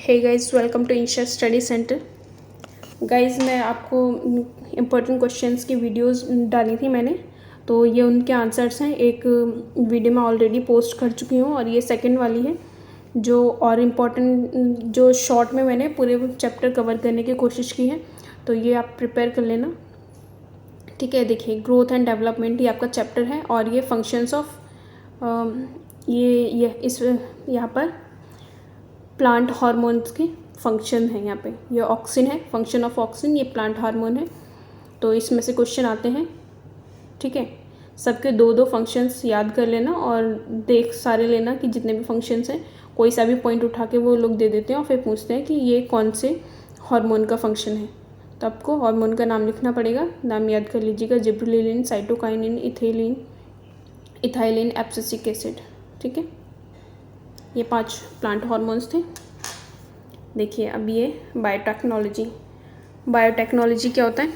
Hey guys, welcome to Insha study centre. Guys, मैं आपको important questions की वीडियोस डाली थी मैंने, तो ये उनके आंसर्स हैं। एक वीडियो मैं ऑलरेडी पोस्ट कर चुकी हूँ और ये सेकंड वाली है जो और इम्पोर्टेंट, जो शॉर्ट में मैंने पूरे चैप्टर कवर करने की कोशिश की है, तो ये आप प्रिपेयर कर लेना। ठीक है, देखिए ग्रोथ एंड डेवलपमेंट ये आपका चैप्टर है और ये फंक्शंस ऑफ ये इस यहाँ पर प्लांट हार्मोन्स के फंक्शन है। यहाँ पे ये ऑक्सिन है, फंक्शन ऑफ ऑक्सिन, ये प्लांट हार्मोन है। तो इसमें से क्वेश्चन आते हैं। ठीक है, सबके दो दो फंक्शंस याद कर लेना और देख सारे लेना कि जितने भी फंक्शंस हैं कोई सा भी पॉइंट उठा के वो लोग दे देते हैं और फिर पूछते हैं कि ये कौन से हार्मोन का फंक्शन है। तो आपको हार्मोन का नाम लिखना पड़ेगा, नाम याद कर लीजिएगा। Gibberellin, cytokinin, ethylene, abscisic acid. ठीक है, ये 5 प्लांट हार्मोन्स थे। देखिए अब ये बायोटेक्नोलॉजी। बायोटेक्नोलॉजी क्या होता है?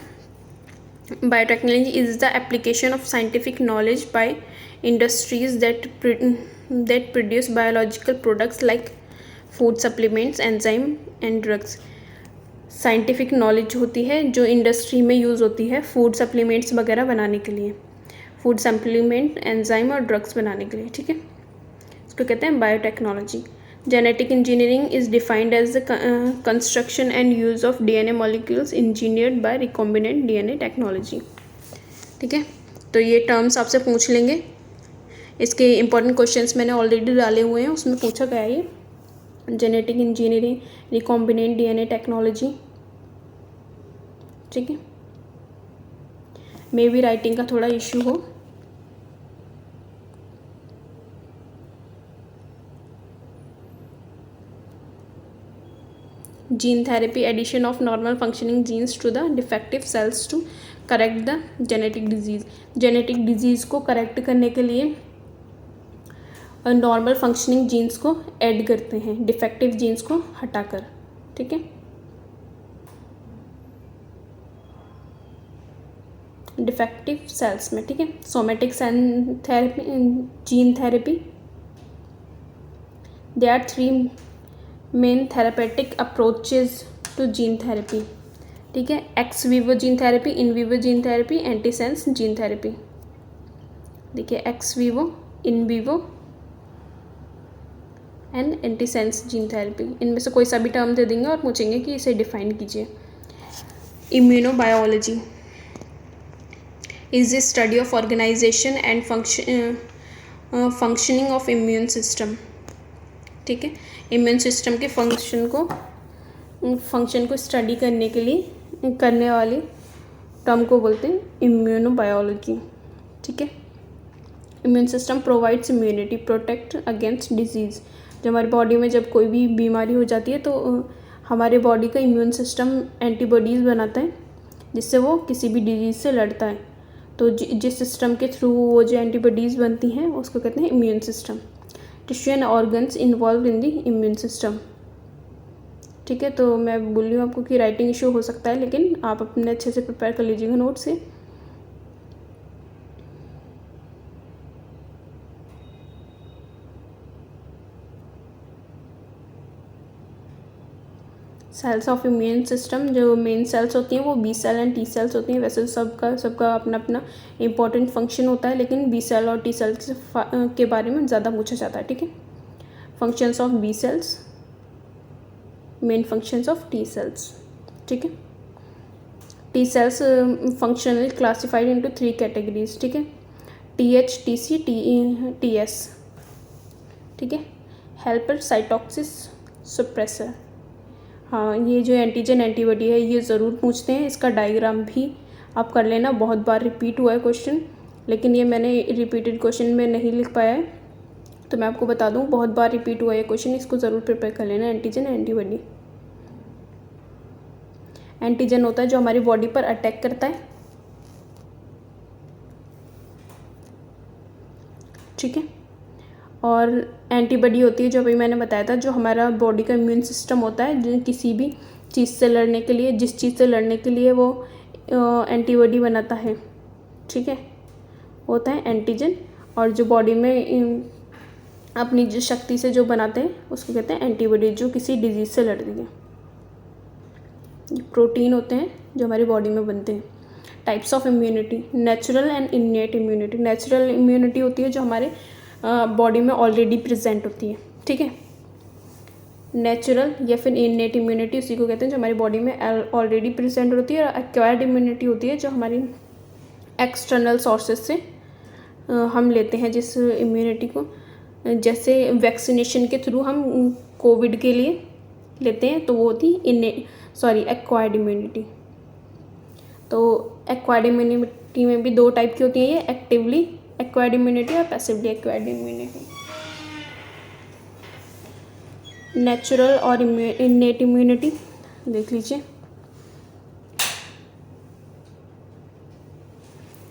Biotechnology is the application of scientific knowledge by industries that produce biological products like food supplements, enzyme and drugs. Scientific knowledge होती है जो इंडस्ट्री में यूज़ होती है फूड सप्लीमेंट्स वगैरह बनाने के लिए, फूड सप्लीमेंट, एंजाइम और ड्रग्स बनाने के लिए। ठीक है, इसको कहते हैं biotechnology. Genetic engineering is defined as the construction and use of DNA molecules engineered by recombinant DNA technology. ठीक है, तो ये टर्म्स आपसे पूछ लेंगे। इसके इंपॉर्टेंट क्वेश्चंस मैंने ऑलरेडी डाले हुए हैं, उसमें पूछा गया है ये genetic engineering, recombinant DNA technology. ठीक है, मे बी राइटिंग का थोड़ा इश्यू हो। Gene therapy, addition of normal functioning genes to the defective cells to correct the genetic disease. Genetic disease को करेक्ट करने के लिए नॉर्मल फंक्शनिंग जीन्स को ऐड करते हैं, डिफेक्टिव जीन्स को हटाकर। ठीक है, डिफेक्टिव सेल्स में। ठीक है, somatic therapy, gene therapy. There are 3 main therapeutic approaches to gene therapy. ठीक है, ex vivo gene therapy, in vivo gene therapy, antisense gene therapy. देखिए ex vivo, in vivo and antisense gene therapy, इनमें से कोई सा भी term दे देंगे और पूछेंगे कि इसे डिफाइन कीजिए। Immunobiology is the study of organisation and functioning of immune system. ठीक है, इम्यून सिस्टम के फंक्शन को स्टडी करने के लिए करने वाले टर्म को बोलते हैं इम्यूनोबायोलॉजी। ठीक है, immune system provides immunity, protect against disease. जब हमारी बॉडी में जब कोई भी बीमारी हो जाती है तो हमारे बॉडी का इम्यून सिस्टम एंटीबॉडीज़ बनाता है जिससे वो किसी भी डिजीज़ से लड़ता है। तो जिस सिस्टम के थ्रू वो जो एंटीबॉडीज़ बनती हैं उसको कहते हैं immune system. Tissue and organs involve in the immune system. ठीक है, तो मैं बोल रही हूँ आपको कि राइटिंग इशू हो सकता है, लेकिन आप अपने अच्छे से प्रिपेयर कर लीजिएगा नोट से। सेल्स ऑफ इम्यून सिस्टम, जो मेन सेल्स होती हैं वो B cell and T cells होती हैं। वैसे सबका अपना अपना इम्पॉर्टेंट फंक्शन होता है, लेकिन बी सेल और टी सेल्स के बारे में ज़्यादा पूछा जाता है। ठीक है, functions of B cells, main functions of T cells. ठीक है, T cells functionally classified into 3 categories. ठीक है, TH, TC, TS। ठीक है, हेल्पर, साइटोक्सिस, सुप्रेसर। हाँ, ये जो एंटीजन एंटीबॉडी है ये ज़रूर पूछते हैं, इसका डायग्राम भी आप कर लेना। बहुत बार रिपीट हुआ है क्वेश्चन, लेकिन ये मैंने रिपीटेड क्वेश्चन में नहीं लिख पाया है, तो मैं आपको बता दूँ बहुत बार रिपीट हुआ है क्वेश्चन, इसको ज़रूर प्रिपेयर कर लेना। एंटीजन एंटीबॉडी, एंटीजन होता है जो हमारी बॉडी पर अटैक करता है। ठीक है, और एंटीबॉडी होती है जो अभी मैंने बताया था, जो हमारा बॉडी का इम्यून सिस्टम होता है जो किसी भी चीज़ से लड़ने के लिए, जिस चीज़ से लड़ने के लिए वो एंटीबॉडी बनाता है। ठीक है, होता है एंटीजन। और जो बॉडी में अपनी जो शक्ति से जो बनाते हैं उसको कहते हैं एंटीबॉडी, जो किसी डिजीज़ से लड़ती है। ये प्रोटीन होते हैं जो हमारी बॉडी में बनते हैं। Types of immunity, natural and innate immunity. Natural immunity होती है जो हमारे बॉडी में ऑलरेडी प्रेजेंट होती है, ठीक है। नेचुरल या फिर इन्नेट इम्यूनिटी उसी को कहते हैं जो हमारी बॉडी में ऑलरेडी प्रेजेंट होती है। और एक्वायर्ड इम्यूनिटी होती है जो हमारी एक्सटर्नल सोर्सेज से हम लेते हैं, जिस इम्यूनिटी को, जैसे वैक्सीनेशन के थ्रू हम कोविड के लिए लेते हैं, तो वो होती एक्वायर्ड इम्यूनिटी। तो एक्वायर्ड इम्यूनिटी में भी दो टाइप की होती है, ये एक्टिवली एक्वायर्ड इम्यूनिटी और पैसिवली एक्वायर्ड इम्यूनिटी। नेचुरल और इन्नेट इम्यूनिटी देख लीजिए।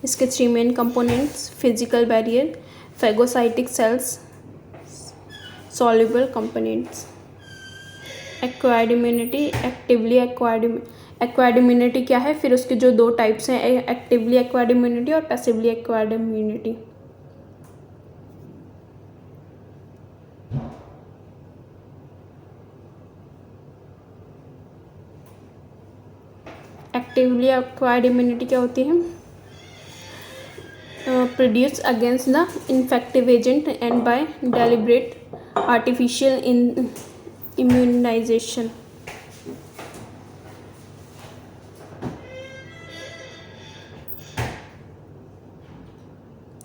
इसके 3 main components, physical barrier, phagocytic cells, soluble components. Acquired immunity, actively acquired immunity क्या है, फिर उसके जो 2 टाइप्स हैं, एक्टिवली एक्वायर्ड इम्यूनिटी और passively acquired immunity. Actively acquired immunity क्या होती है, produce against the infective agent and by deliberate artificial immunisation.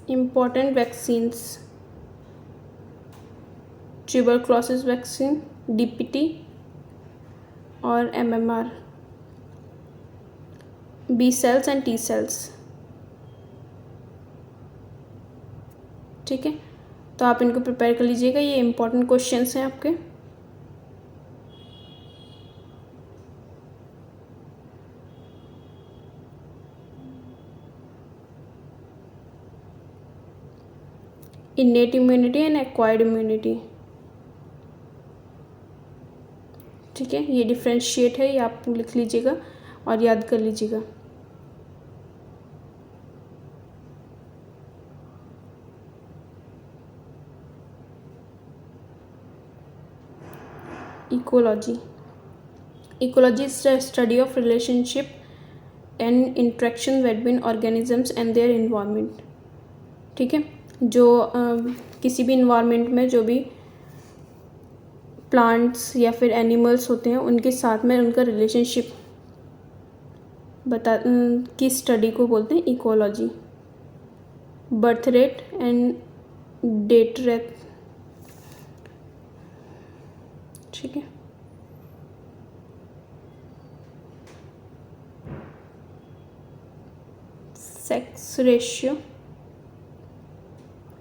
Important vaccines, tuberculosis vaccine, DPT और MMR, B cells and T cells, ठीक है। तो आप इनको प्रिपेयर कर लीजिएगा, ये इम्पोर्टेंट क्वेश्चंस हैं आपके। Innate immunity and acquired immunity, ठीक है। ये डिफ्रेंशिएट है, ये आप लिख लीजिएगा और याद कर लीजिएगा। Ecology, ecology is the study of relationship and interaction between organisms and their environment, ठीक है। जो किसी भी इन्वायरमेंट में जो भी प्लांट्स या फिर एनिमल्स होते हैं उनके साथ में उनका रिलेशनशिप की स्टडी को बोलते हैं ecology. Birth rate and death rate, ठीक है। सेक्स रेशियो,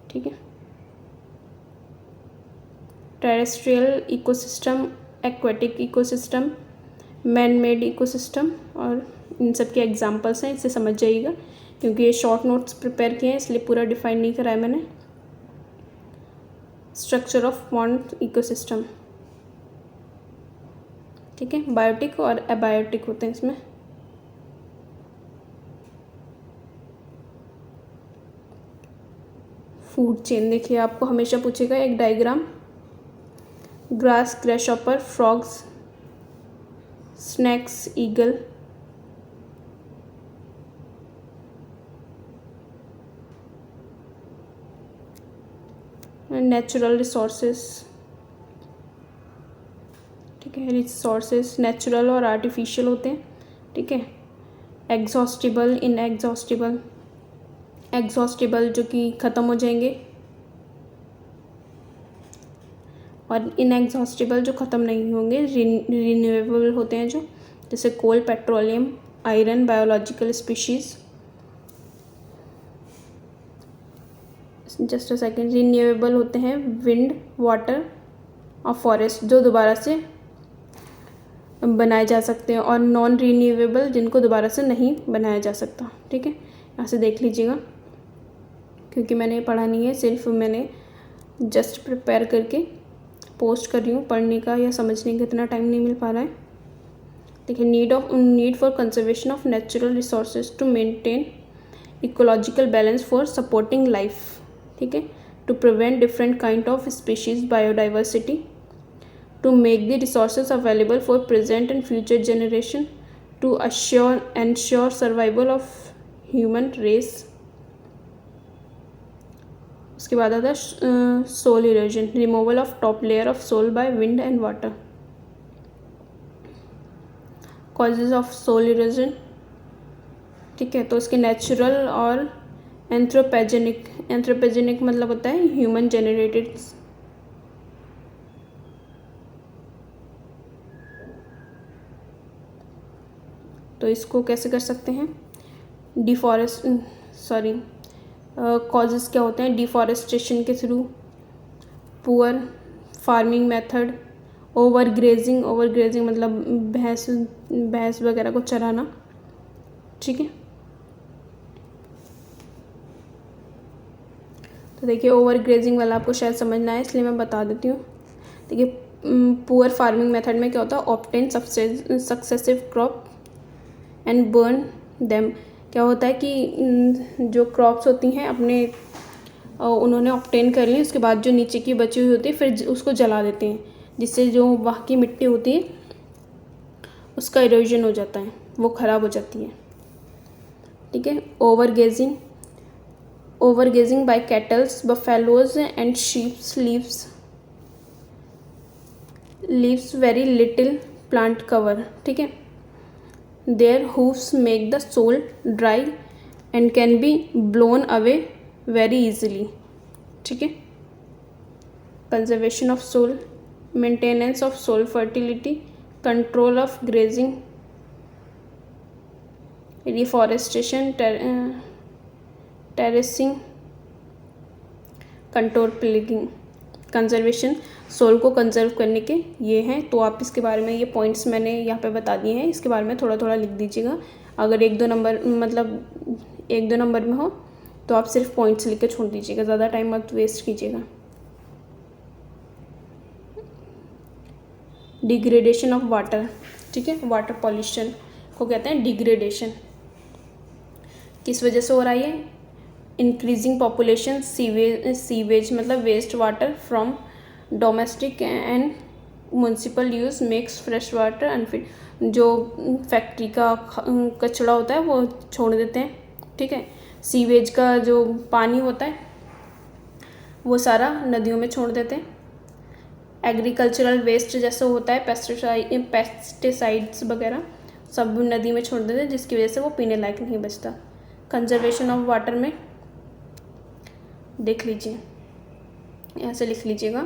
ठीक है। Terrestrial ecosystem, aquatic ecosystem, man made ecosystem, और इन सब के एग्जांपल्स हैं, इसे समझ जाइएगा क्योंकि ये शॉर्ट नोट्स प्रिपेयर किए हैं इसलिए पूरा डिफाइन नहीं करा है मैंने। स्ट्रक्चर ऑफ पॉन्ड इकोसिस्टम, ठीक है। बायोटिक और एबायोटिक होते हैं इसमें। फूड चेन देखिए, आपको हमेशा पूछेगा एक diagram, grass, grasshopper, frogs, snakes, eagle, natural resources, ठीक है। रिसोर्सेस नेचुरल और आर्टिफिशियल होते हैं, ठीक है। एग्जॉस्टिबल, इनएग्जॉस्टिबल, एग्जॉस्टिबल जो कि ख़त्म हो जाएंगे, और इनएग्जॉस्टिबल जो ख़त्म नहीं होंगे, रिन्यूएबल होते हैं जो, जैसे coal, petroleum, iron, biological species. Just a second, renewable होते हैं विंड, वाटर और फॉरेस्ट जो दोबारा से बनाए जा सकते हैं, और नॉन रिन्यूएबल जिनको दोबारा से नहीं बनाया जा सकता, ठीक है। यहाँ से देख लीजिएगा क्योंकि मैंने पढ़ा नहीं है, सिर्फ मैंने जस्ट प्रिपेयर करके पोस्ट कर रही हूँ, पढ़ने का या समझने का इतना टाइम नहीं मिल पा रहा है। देखिए, need for conservation of natural resources to maintain ecological balance for supporting life, ठीक है। to prevent different kind of species biodiversity, to make the resources available for present and future generation, to ensure survival of human race. उसके बाद आता है soil erosion, removal of top layer of soil by wind and water. Causes of soil erosion, ठीक है. तो इसके natural और एंथ्रोपेजेनिक. एंथ्रोपेजेनिक मतलब होता है ह्यूमन जेनरेटेड. तो इसको कैसे कर सकते हैं? कॉजेस क्या होते हैं? डिफॉरेस्टेशन के through, poor farming method, over grazing. Over grazing मतलब भैंस वगैरह को चराना, ठीक है. तो देखिए ओवर ग्रेजिंग वाला आपको शायद समझना है, इसलिए मैं बता देती हूँ. देखिए पुअर फार्मिंग मेथड में क्या होता है? Obtain successive crop and burn them. क्या होता है कि जो क्रॉप्स होती हैं अपने उन्होंने ऑब्टेन कर ली, उसके बाद जो नीचे की बची हुई होती है फिर उसको जला देते हैं, जिससे जो वहाँ की मिट्टी होती है उसका इरोजन हो जाता है, वो ख़राब हो जाती है, ठीक है. Overgrazing by cattles, buffaloes and sheeps leaves very little plant cover, ठीक है. Their hoofs make the soil dry and can be blown away very easily, ठीक है. Conservation of soil, maintenance of soil fertility, control of grazing, reforestation, terracing, control plaguing. Conservation, soil को conserve करने के ये हैं. तो आप इसके बारे में ये पॉइंट्स मैंने यहाँ पे बता दिए हैं, इसके बारे में थोड़ा थोड़ा लिख दीजिएगा. अगर एक दो नंबर में हो तो आप सिर्फ पॉइंट्स लिख के छोड़ दीजिएगा, ज़्यादा टाइम मत वेस्ट कीजिएगा. डिग्रेडेशन ऑफ वाटर, ठीक है. वाटर पॉल्यूशन को कहते हैं डिग्रेडेशन. किस वजह से हो रहा है? इंक्रीजिंग पॉपुलेशन, सीवेज मतलब waste water from domestic and municipal use makes fresh water unfit. जो फैक्ट्री का कचरा होता है वो छोड़ देते हैं, ठीक है. सीवेज का जो पानी होता है वो सारा नदियों में छोड़ देते हैं. एग्रीकल्चरल वेस्ट जैसे होता है पेस्टिसाइड्स वगैरह सब नदी में छोड़ देते हैं, जिसकी वजह से वो पीने लायक नहीं बचता. कंजर्वेशन ऑफ वाटर में देख लीजिए, ऐसे लिख लीजिएगा.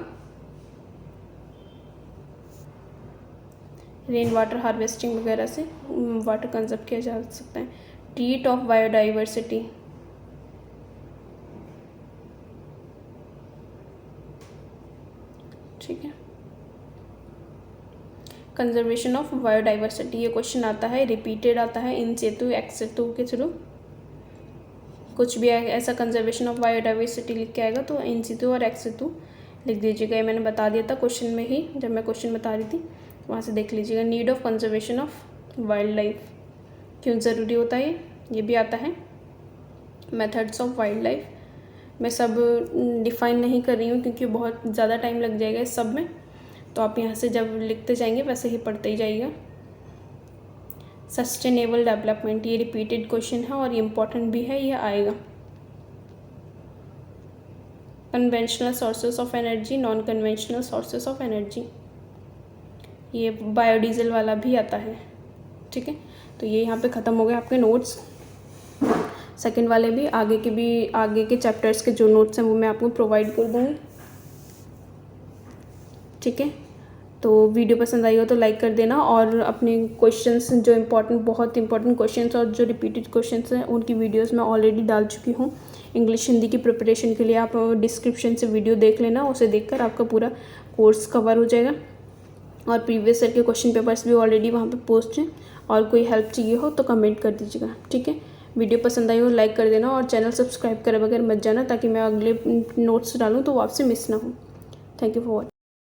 रेन वाटर हार्वेस्टिंग वगैरह से वाटर कंजर्व किया जा सकता है. ट्रीट ऑफ बायोडाइवर्सिटी, ठीक है. कंजर्वेशन ऑफ बायोडाइवर्सिटी ये क्वेश्चन आता है, रिपीटेड आता है इन सेतु एक्सेतु के थ्रू. कुछ भी ऐसा कंजर्वेशन ऑफ बायोडाइवर्सिटी लिख के आएगा तो इन सितु और एक्स सितु लिख दीजिएगा. ये मैंने बता दिया था क्वेश्चन में ही, जब मैं क्वेश्चन बता रही थी वहाँ से देख लीजिएगा. Need of conservation of wild life, क्यों ज़रूरी होता है ये भी आता है. मेथड्स ऑफ वाइल्ड लाइफ मैं सब डिफ़ाइन नहीं कर रही हूँ क्योंकि बहुत ज़्यादा टाइम लग जाएगा इस सब में, तो आप यहाँ से जब लिखते जाएंगे वैसे ही पढ़ते ही जाइएगा. सस्टेनेबल डेवलपमेंट ये रिपीटेड क्वेश्चन है और ये इम्पॉर्टेंट भी है, ये आएगा. Conventional sources of energy, non conventional sources of energy, ये बायोडीजल वाला भी आता है, ठीक है. तो ये यहाँ पे ख़त्म हो गए आपके नोट्स. सेकंड वाले भी आगे के चैप्टर्स के जो नोट्स हैं वो मैं आपको प्रोवाइड कर दूँगी, ठीक है. तो वीडियो पसंद आई हो तो लाइक कर देना और अपने क्वेश्चंस जो बहुत इंपॉर्टेंट क्वेश्चंस और जो रिपीटेड क्वेश्चंस हैं उनकी वीडियोस मैं ऑलरेडी डाल चुकी हूँ. इंग्लिश हिंदी की प्रिपरेशन के लिए आप डिस्क्रिप्शन से वीडियो देख लेना, उसे देखकर आपका पूरा कोर्स कवर हो जाएगा. और प्रीवियस ईयर के क्वेश्चन पेपर्स भी ऑलरेडी वहाँ पे पोस्ट हैं, और कोई हेल्प चाहिए हो तो कमेंट कर दीजिएगा, ठीक है. वीडियो पसंद आई हो लाइक कर देना और चैनल सब्सक्राइब करे बगैर मत जाना, ताकि मैं अगले नोट्स डालूँ तो वो आपसे मिस ना हो. Thank you for watching.